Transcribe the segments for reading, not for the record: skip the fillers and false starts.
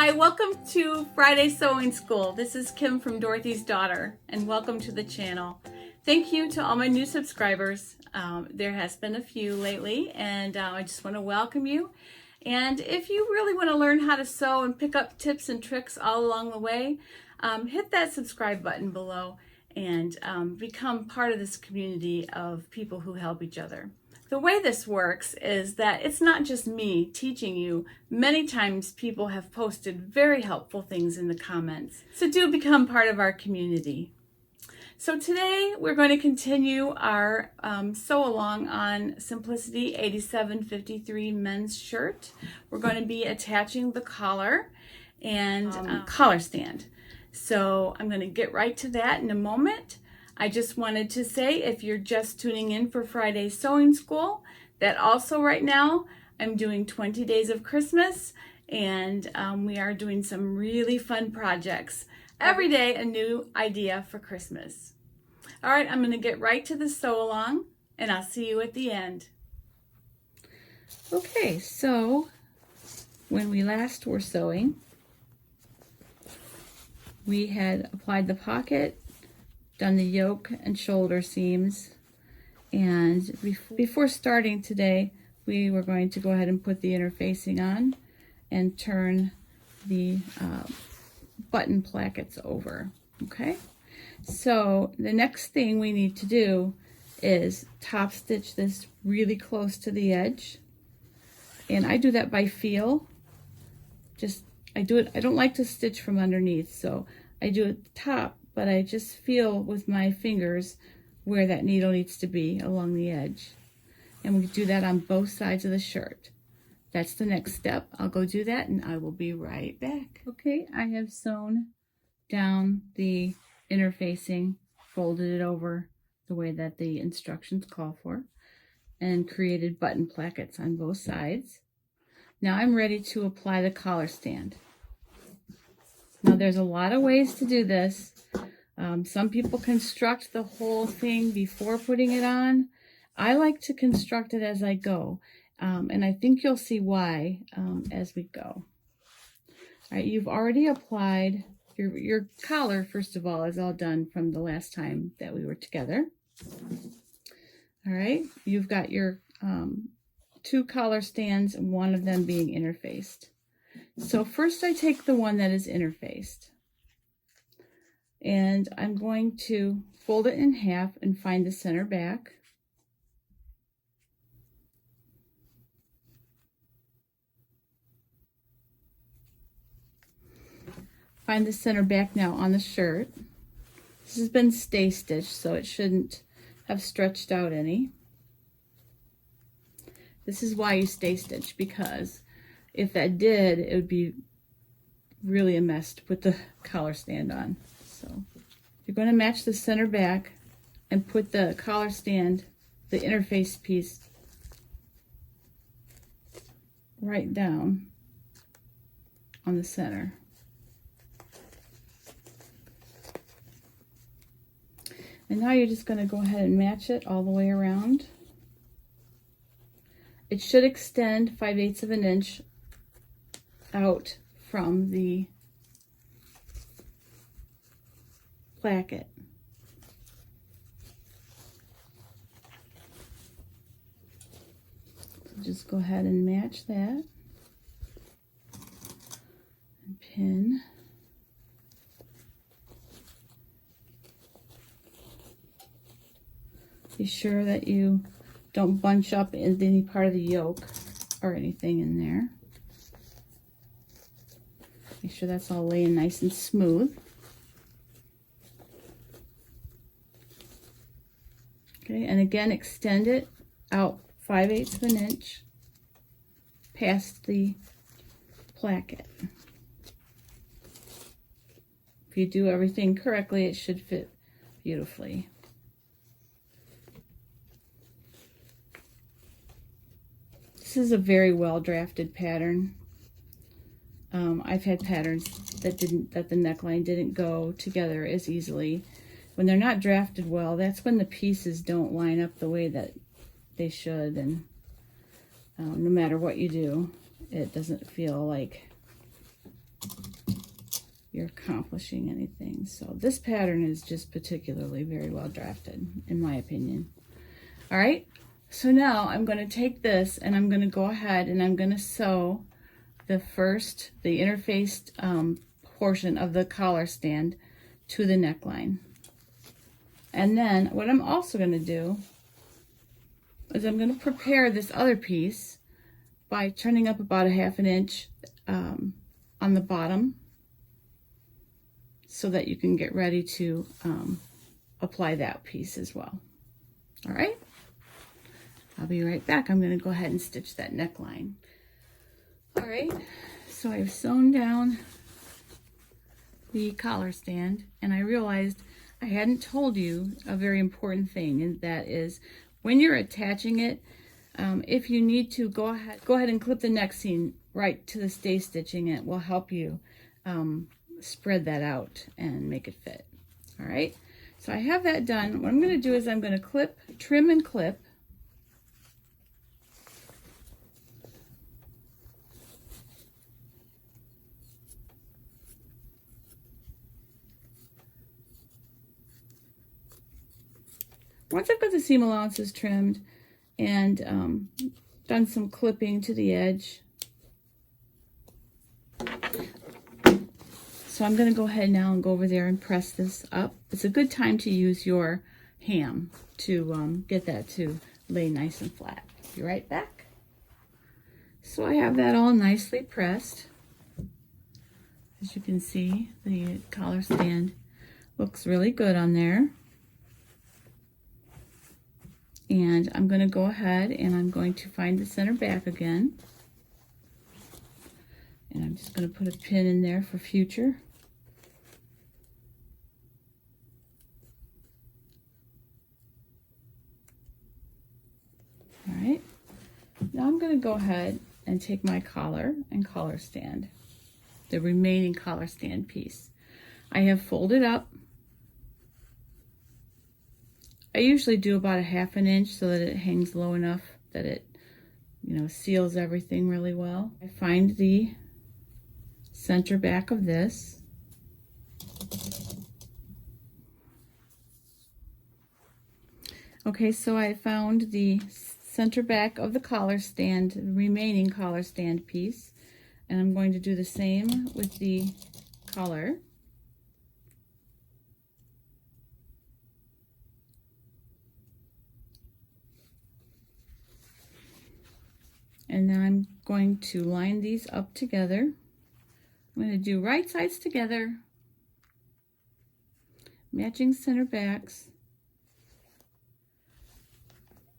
Hi, welcome to Friday Sewing School. This is Kim from Dorothy's Daughter, and welcome to the channel. Thank you to all my new subscribers. There has been a few lately, and I just want to welcome you. And if you really want to learn how to sew and pick up tips and tricks all along the way, hit that subscribe button below and become part of this community of people who help each other. The way this works is that it's not just me teaching you. Many times people have posted very helpful things in the comments. So do become part of our community. So today we're going to continue our sew along on Simplicity 8753 men's shirt. We're going to be attaching the collar and collar stand. So I'm going to get right to that in a moment. I just wanted to say, if you're just tuning in for Friday Sewing School, that also right now I'm doing 20 days of Christmas, and we are doing some really fun projects. Every day a new idea for Christmas. All right, I'm going to get right to the sew along, and I'll see you at the end. Okay, so when we last were sewing, we had applied the pocket, done the yoke and shoulder seams, and before starting today we were going to go ahead and put the interfacing on and turn the button plackets over. Okay, so the next thing we need to do is top stitch this really close to the edge, and I do that by feel. I do it, I don't like to stitch from underneath, so I do it at the top, but I just feel with my fingers where that needle needs to be along the edge. And we do that on both sides of the shirt. That's the next step. I'll go do that and I will be right back. Okay, I have sewn down the interfacing, folded it over the way that the instructions call for, and created button plackets on both sides. Now I'm ready to apply the collar stand. Now there's a lot of ways to do this. Some people construct the whole thing before putting it on. I like to construct it as I go, and I think you'll see why as we go. All right, you've already applied your collar. First of all, is all done from the last time that we were together. All right, you've got your two collar stands, and one of them being interfaced. So first I take the one that is interfaced, and I'm going to fold it in half and find the center back. Find the center back now on the shirt. This has been stay stitched, so it shouldn't have stretched out any. This is why you stay stitch, because if that did, it would be really a mess to put the collar stand on. So you're going to match the center back and put the collar stand, the interface piece, right down on the center. And now you're just going to go ahead and match it all the way around. It should extend 5/8 of an inch out from the placket. So just go ahead and match that and pin. Be sure that you don't bunch up in any part of the yoke or anything in there. Make sure that's all laying nice and smooth. Okay, and again, extend it out 5/8 of an inch past the placket. If you do everything correctly, it should fit beautifully. This is a very well drafted pattern. I've had patterns that the neckline didn't go together as easily. When they're not drafted well, that's when the pieces don't line up the way that they should, and no matter what you do, it doesn't feel like you're accomplishing anything. So this pattern is just particularly very well drafted, in my opinion. All right, so now I'm going to take this and I'm going to go ahead and I'm going to sew the interfaced portion of the collar stand to the neckline. And then what I'm also going to do is I'm going to prepare this other piece by turning up about a 1/2 inch on the bottom so that you can get ready to apply that piece as well. All right, I'll be right back. I'm going to go ahead and stitch that neckline. All right, so I've sewn down the collar stand, and I realized I hadn't told you a very important thing, and that is when you're attaching it, if you need to, go ahead and clip the neck seam right to the stay stitching. It will help you spread that out and make it fit. All right, so I have that done. What I'm going to do is I'm going to trim and clip. Once I've got the seam allowances trimmed and done some clipping to the edge, so I'm going to go ahead now and go over there and press this up. It's a good time to use your ham to get that to lay nice and flat. Be right back. So I have that all nicely pressed. As you can see, the collar stand looks really good on there. And I'm going to go ahead and I'm going to find the center back again. And I'm just going to put a pin in there for future. All right. Now I'm going to go ahead and take my collar and collar stand, the remaining collar stand piece. I have folded up. I usually do about a 1/2 inch so that it hangs low enough that it, seals everything really well. I find the center back of this. Okay, so I found the center back of the collar stand, the remaining collar stand piece, and I'm going to do the same with the collar. And then I'm going to line these up together. I'm going to do right sides together, matching center backs.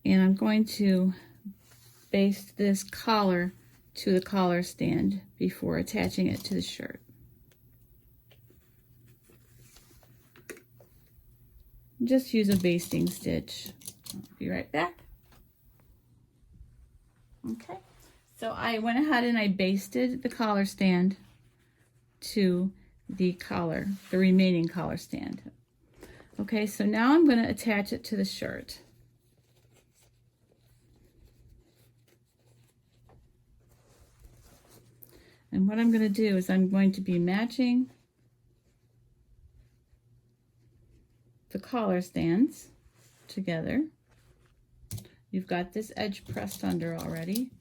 And I'm going to baste this collar to the collar stand before attaching it to the shirt. Just use a basting stitch. I'll be right back. Okay, so I went ahead and I basted the collar stand to the collar, the remaining collar stand. Okay, so now I'm going to attach it to the shirt. And what I'm going to do is I'm going to be matching the collar stands together. You've got this edge pressed under already.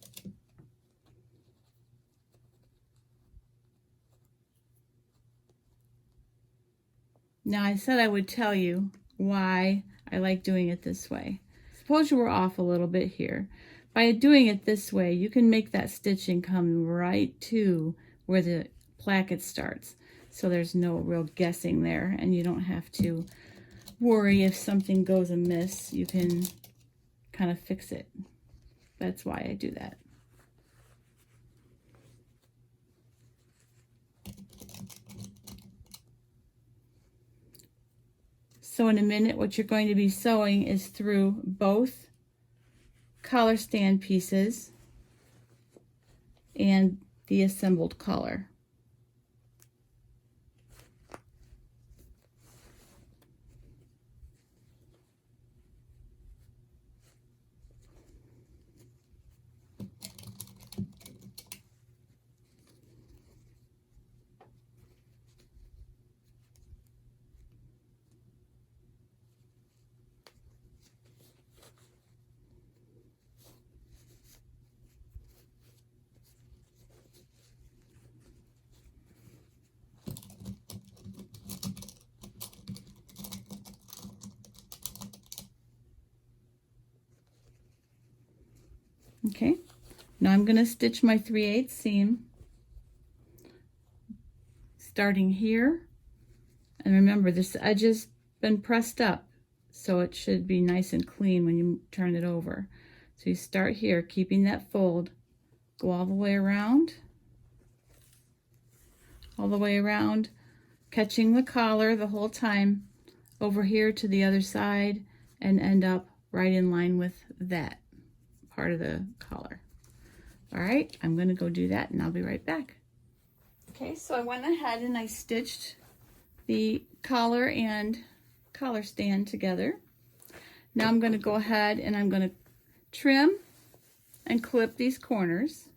Now I said I would tell you why I like doing it this way. Suppose you were off a little bit here. By doing it this way, you can make that stitching come right to where the placket starts. So there's no real guessing there, and you don't have to worry if something goes amiss. You can kind of fix it. That's why I do that. So in a minute, what you're going to be sewing is through both collar stand pieces and the assembled collar. Okay, now I'm going to stitch my 3/8 seam starting here. And remember, this edge has been pressed up, so it should be nice and clean when you turn it over. So you start here, keeping that fold, go all the way around, catching the collar the whole time over here to the other side, and end up right in line with that part of the collar. All right, I'm going to go do that and I'll be right back. Okay, so I went ahead and I stitched the collar and collar stand together. Now I'm going to go ahead and I'm going to trim and clip these corners.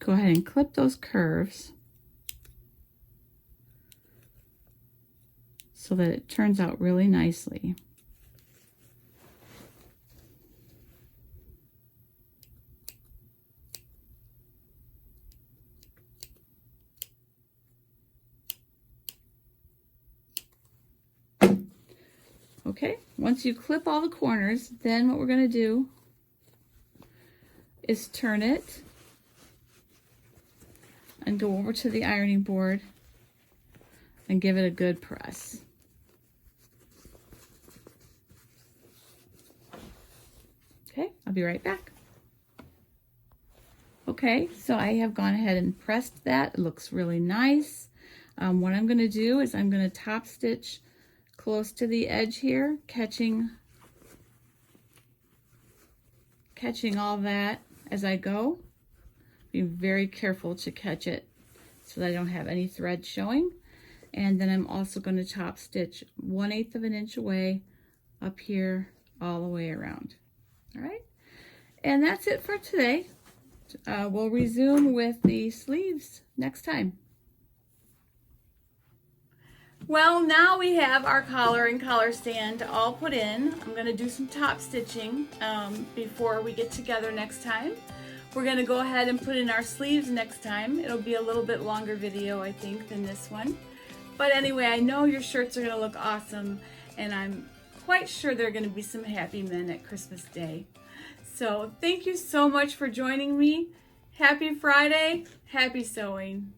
Go ahead and clip those curves so that it turns out really nicely. Okay, once you clip all the corners, then what we're going to do is turn it and go over to the ironing board and give it a good press. Okay, I'll be right back. Okay, so I have gone ahead and pressed that. It looks really nice. What I'm going to do is I'm going to top stitch close to the edge here, catching all that as I go. Be very careful to catch it so that I don't have any thread showing. And then I'm also going to top stitch 1/8 of an inch away up here all the way around. All right, and that's it for today. We'll resume with the sleeves next time. Well, now we have our collar and collar stand all put in. I'm going to do some top stitching before we get together next time. We're going to go ahead and put in our sleeves next time. It'll be a little bit longer video, I think, than this one. But anyway, I know your shirts are going to look awesome, and I'm quite sure they're going to be some happy men at Christmas Day. So thank you so much for joining me. Happy Friday. Happy sewing.